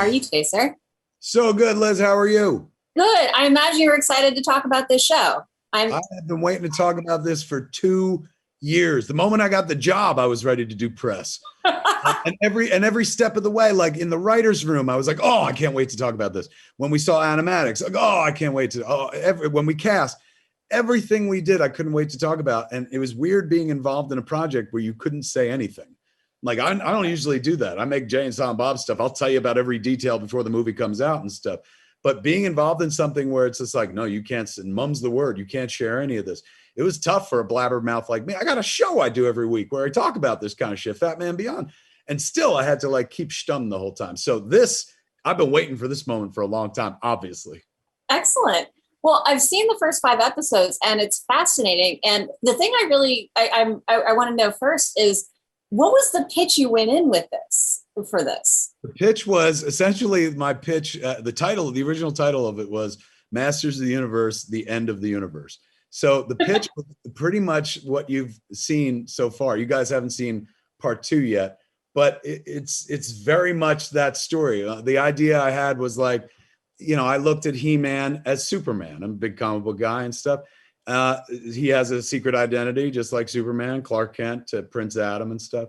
How are you today, sir? So good, Liz. How are you? Good. I imagine you're excited to talk about this show. I'm I have been waiting to talk about this for 2 years. The moment I got the job, I was ready to do press. And every step of the way, like in the writer's room, I was like, oh, I can't wait to talk about this. When we saw animatics, like, oh, I can't wait to, when we cast, everything we did, I couldn't wait to talk about. And it was weird being involved in a project where you couldn't say anything. Like, I don't usually do that. I make Jay and Silent Bob stuff. I'll tell you about every detail before the movie comes out and stuff. But being involved in something where it's just like, no, you can't, and mum's the word, you can't share any of this. It was tough for a blabbermouth like me. I got a show I do every week where I talk about this kind of shit, Fat Man Beyond. And still I had to like keep stum the whole time. So I've been waiting for this moment for a long time, obviously. excellent. Well, I've seen the first 5 episodes and it's fascinating. And the thing I want to know first is what was the pitch you went in with this for this? The pitch was essentially my pitch. The original title of it was Masters of the Universe, the End of the Universe. So the pitch was pretty much what you've seen so far. You guys haven't seen part 2 yet, but it's very much that story. The idea I had was like, I looked at He-Man as Superman. I'm a big comic book guy and stuff. He has a secret identity, just like Superman, Clark Kent to Prince Adam and stuff.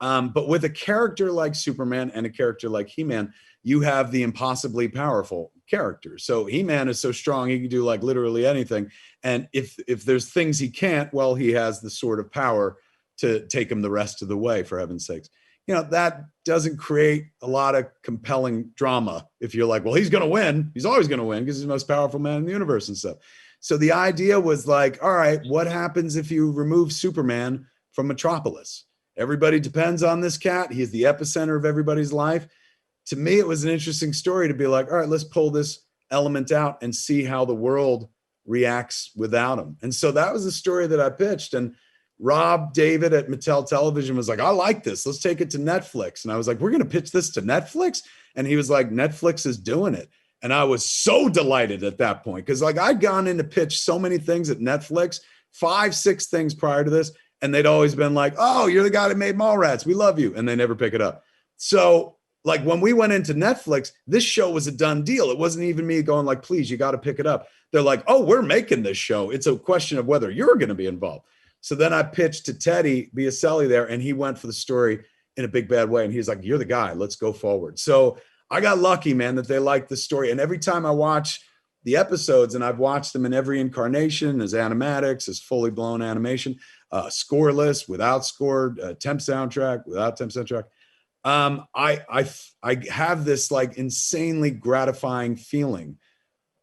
But with a character like Superman and a character like He-Man, you have the impossibly powerful character. So He-Man is so strong, he can do like literally anything. And if there's things he can't, well, he has the sort of power to take him the rest of the way, for heaven's sakes. That doesn't create a lot of compelling drama. If you're like, well, he's going to win. He's always going to win because he's the most powerful man in the universe and stuff. So the idea was like, all right, what happens if you remove Superman from Metropolis? Everybody depends on this cat. He's the epicenter of everybody's life. To me, it was an interesting story to be like, all right, let's pull this element out and see how the world reacts without him. And so that was the story that I pitched. And Rob David at Mattel Television was like, I like this. Let's take it to Netflix. And I was like, we're going to pitch this to Netflix? And he was like, Netflix is doing it. And I was so delighted at that point because like I'd gone in to pitch so many things at Netflix, 5, 6 things prior to this. And they'd always been like, oh, you're the guy that made Mallrats. We love you. And they never pick it up. So like when we went into Netflix, this show was a done deal. It wasn't even me going like, please, you got to pick it up. They're like, oh, we're making this show. It's a question of whether you're going to be involved. So then I pitched to Teddy Biaselli there, and he went for the story in a big bad way. And he's like, you're the guy. Let's go forward. So I got lucky, man, that they liked the story. And every time I watch the episodes, and I've watched them in every incarnation, as animatics, as fully blown animation, scoreless, without scored, temp soundtrack, without temp soundtrack. I have this like insanely gratifying feeling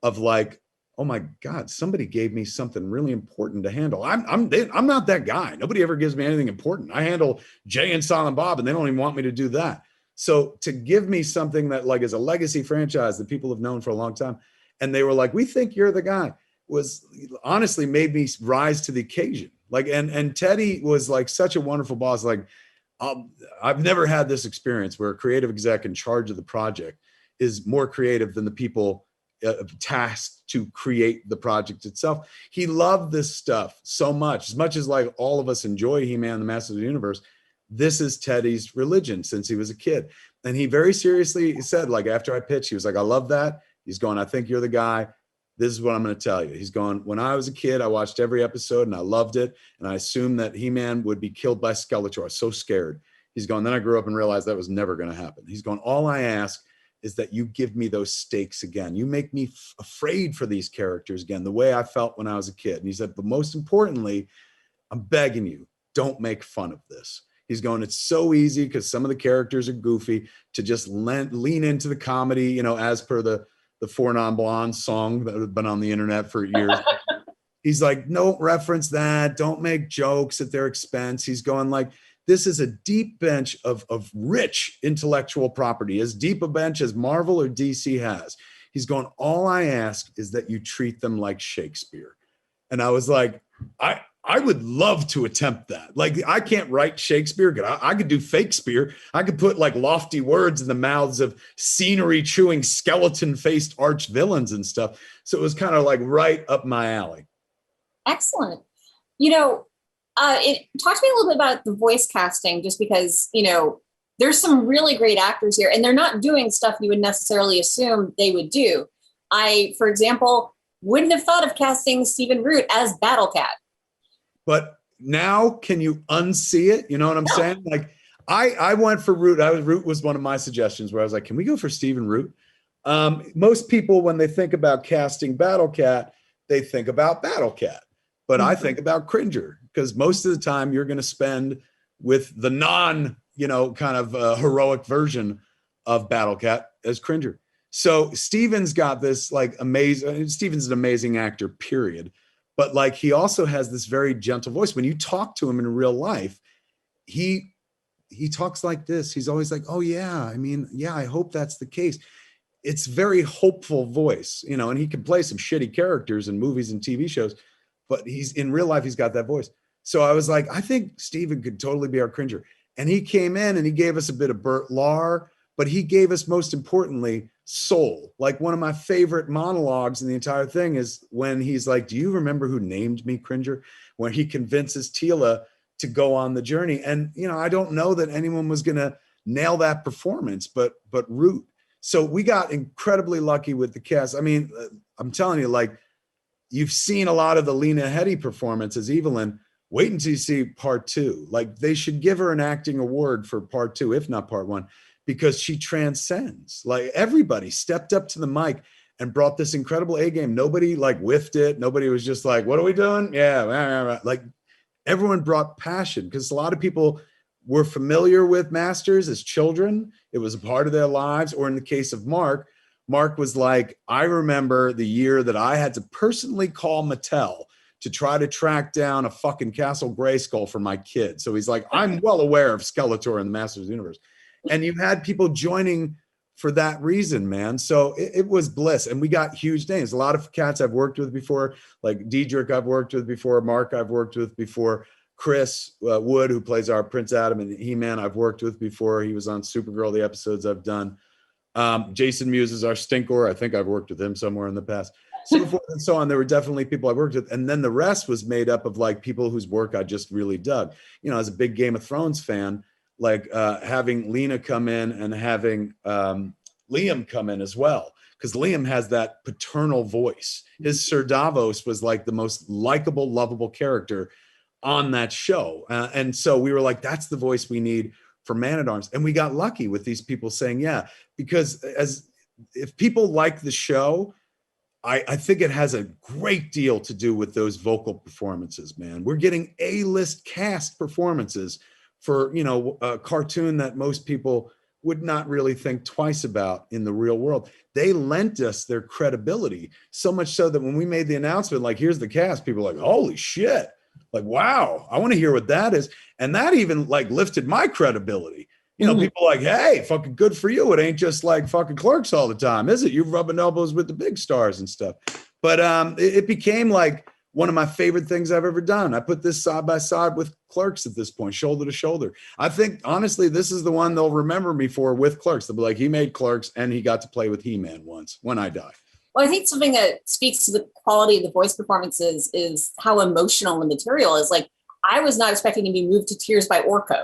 of like, oh my God, somebody gave me something really important to handle. I'm not that guy. Nobody ever gives me anything important. I handle Jay and Silent Bob, and they don't even want me to do that. So to give me something that like is a legacy franchise that people have known for a long time, and they were like, we think you're the guy, was honestly made me rise to the occasion. Like, and Teddy was like such a wonderful boss. Like, I've never had this experience where a creative exec in charge of the project is more creative than the people tasked to create the project itself. He loved this stuff so much as like all of us enjoy He-Man, the Masters of the Universe. This is Teddy's religion since he was a kid. And he very seriously said, like, after I pitched, he was like, I love that. He's going, I think you're the guy. This is what I'm going to tell you. He's going, when I was a kid, I watched every episode and I loved it. And I assumed that He-Man would be killed by Skeletor. I was so scared. He's going, then I grew up and realized that was never going to happen. He's going, all I ask is that you give me those stakes again. You make me afraid for these characters again, the way I felt when I was a kid. And he said, but most importantly, I'm begging you, don't make fun of this. He's going, it's so easy because some of the characters are goofy to just lean into the comedy, as per the Four Non-Blondes song that had been on the internet for years. He's like, don't reference that. Don't make jokes at their expense. He's going like, this is a deep bench of rich intellectual property, as deep a bench as Marvel or DC has. He's going, all I ask is that you treat them like Shakespeare. And I was like, I would love to attempt that. Like, I can't write Shakespeare, but I could do Fakespeare. I could put like lofty words in the mouths of scenery chewing, skeleton faced arch villains and stuff. So it was kind of like right up my alley. Excellent. Talk to me a little bit about the voice casting, just because, there's some really great actors here, and they're not doing stuff you would necessarily assume they would do. I, for example, wouldn't have thought of casting Stephen Root as Battle Cat. But now, can you unsee it? You know what I'm saying? Like, I went for Root. Root was one of my suggestions where I was like, can we go for Stephen Root? Most people, when they think about casting Battle Cat, they think about Battle Cat. But I think about Cringer, because most of the time you're going to spend with the non, kind of heroic version of Battle Cat as Cringer. So Steven's got this like amazing, Steven's an amazing actor, period. But like, he also has this very gentle voice. When you talk to him in real life, he talks like this. He's always like, oh yeah, I mean, yeah, I hope that's the case. It's very hopeful voice, and he can play some shitty characters in movies and TV shows, but he's in real life, he's got that voice. So I was like, I think Steven could totally be our Cringer. And he came in and he gave us a bit of Bert Lahr, but he gave us, most importantly, soul. Like, one of my favorite monologues in the entire thing is when he's like, do you remember who named me Cringer? When he convinces Tila to go on the journey. And, I don't know that anyone was going to nail that performance, but Root. So we got incredibly lucky with the cast. I mean, I'm telling you, like, you've seen a lot of the Lena Headey performance as Evelyn. Wait until you see part 2. Like, they should give her an acting award for part 2, if not part 1, because she transcends. Like, everybody stepped up to the mic and brought this incredible A game. Nobody like whiffed it. Nobody was just like, what are we doing? Yeah. Like, everyone brought passion, because a lot of people were familiar with Masters as children. It was a part of their lives. Or in the case of Mark was like, I remember the year that I had to personally call Mattel to try to track down a fucking Castle Grayskull for my kid. So he's like, I'm well aware of Skeletor in the Masters universe. And you had people joining for that reason, man. So it was bliss. And we got huge names. A lot of cats I've worked with before, like Diedrich I've worked with before, Mark I've worked with before, Chris Wood, who plays our Prince Adam and He-Man, I've worked with before. He was on Supergirl, the episodes I've done. Jason Mewes is our Stinkor. I think I've worked with him somewhere in the past. So forth and so on. There were definitely people I worked with. And then the rest was made up of like people whose work I just really dug. As a big Game of Thrones fan, like having Lena come in and having Liam come in as well. Because Liam has that paternal voice. His Sir Davos was like the most likable, lovable character on that show. And so we were like, that's the voice we need for Man-at-Arms. And we got lucky with these people saying, yeah, because if people like the show, I think it has a great deal to do with those vocal performances, man. We're getting A-list cast performances for, a cartoon that most people would not really think twice about in the real world. They lent us their credibility, so much so that when we made the announcement, like, here's the cast, people were like, holy shit. Like, wow, I want to hear what that is. And that even like lifted my credibility. People like, hey, fucking good for you. It ain't just like fucking Clerks all the time, is it? You're rubbing elbows with the big stars and stuff. But it became like one of my favorite things I've ever done. I put this side by side with Clerks at this point, shoulder to shoulder. I think, honestly, this is the one they'll remember me for with Clerks. They'll be like, he made Clerks and he got to play with He-Man once when I die. Well, I think something that speaks to the quality of the voice performances is how emotional the material is. Like, I was not expecting to be moved to tears by Orko.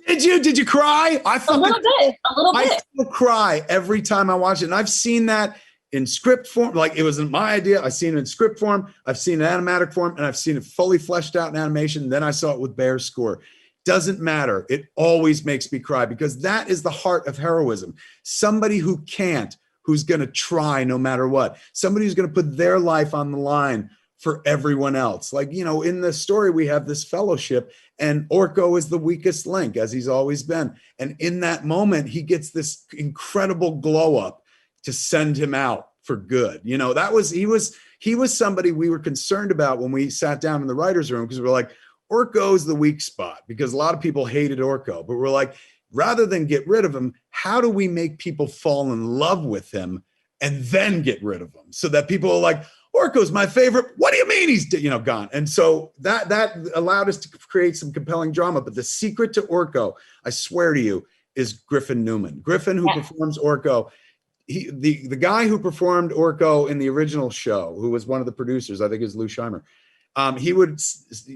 Did you cry? A little bit. I still cry every time I watch it. And I've seen that in script form. Like, it wasn't my idea. I've seen it in script form. I've seen it in animatic form, and I've seen it fully fleshed out in animation. Then I saw it with Bear's score. Doesn't matter. It always makes me cry, because that is the heart of heroism. Somebody who can't, who's going to try no matter what. Somebody who's going to put their life on the line for everyone else. Like, in the story, we have this fellowship, and Orko is the weakest link, as he's always been. And in that moment, he gets this incredible glow up to send him out for good. He was somebody we were concerned about when we sat down in the writer's room, because we're like, Orko's the weak spot, because a lot of people hated Orko, but we're like, rather than get rid of him, how do we make people fall in love with him and then get rid of him, so that people are like, Orko's my favorite. What do you mean he's gone? And so that allowed us to create some compelling drama. But the secret to Orko, I swear to you, is Griffin Newman. Griffin, who performs Orko, the guy who performed Orko in the original show, who was one of the producers, I think is Lou Scheimer. He would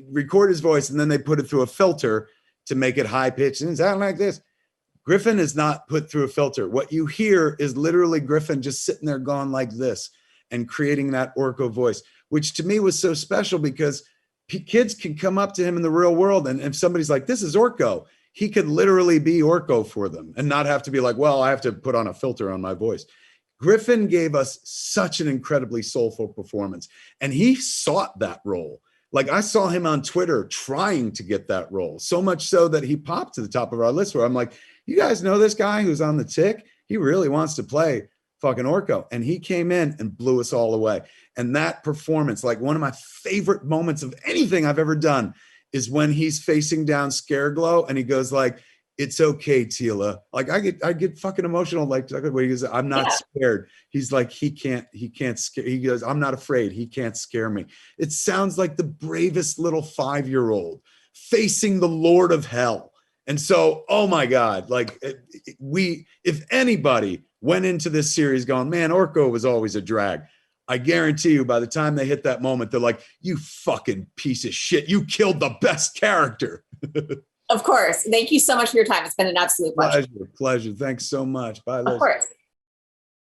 record his voice, and then they put it through a filter to make it high pitched and sound like this. Griffin is not put through a filter. What you hear is literally Griffin just sitting there going like this and creating that Orko voice, which to me was so special because kids can come up to him in the real world. And if somebody's like, this is Orko, he could literally be Orko for them and not have to be like, well, I have to put on a filter on my voice. Griffin gave us such an incredibly soulful performance, and he sought that role. Like I saw him on Twitter trying to get that role, so much so that he popped to the top of our list where I'm like, you guys know this guy who's on the tick? He really wants to play fucking Orko. And he came in and blew us all away. And that performance, like one of my favorite moments of anything I've ever done, is when he's facing down Scareglow and he goes like, it's okay, Tila. Like I get fucking emotional. Like when he goes, I'm not scared. He's like, he can't scare. He goes, I'm not afraid. He can't scare me. It sounds like the bravest little 5-year-old facing the Lord of Hell. And so, oh my God, like if anybody went into this series going, man, Orko was always a drag, I guarantee you by the time they hit that moment, they're like, you fucking piece of shit. You killed the best character. Of course. Thank you so much for your time. It's been an absolute pleasure. Pleasure. Thanks so much. Bye, Liz. Of course.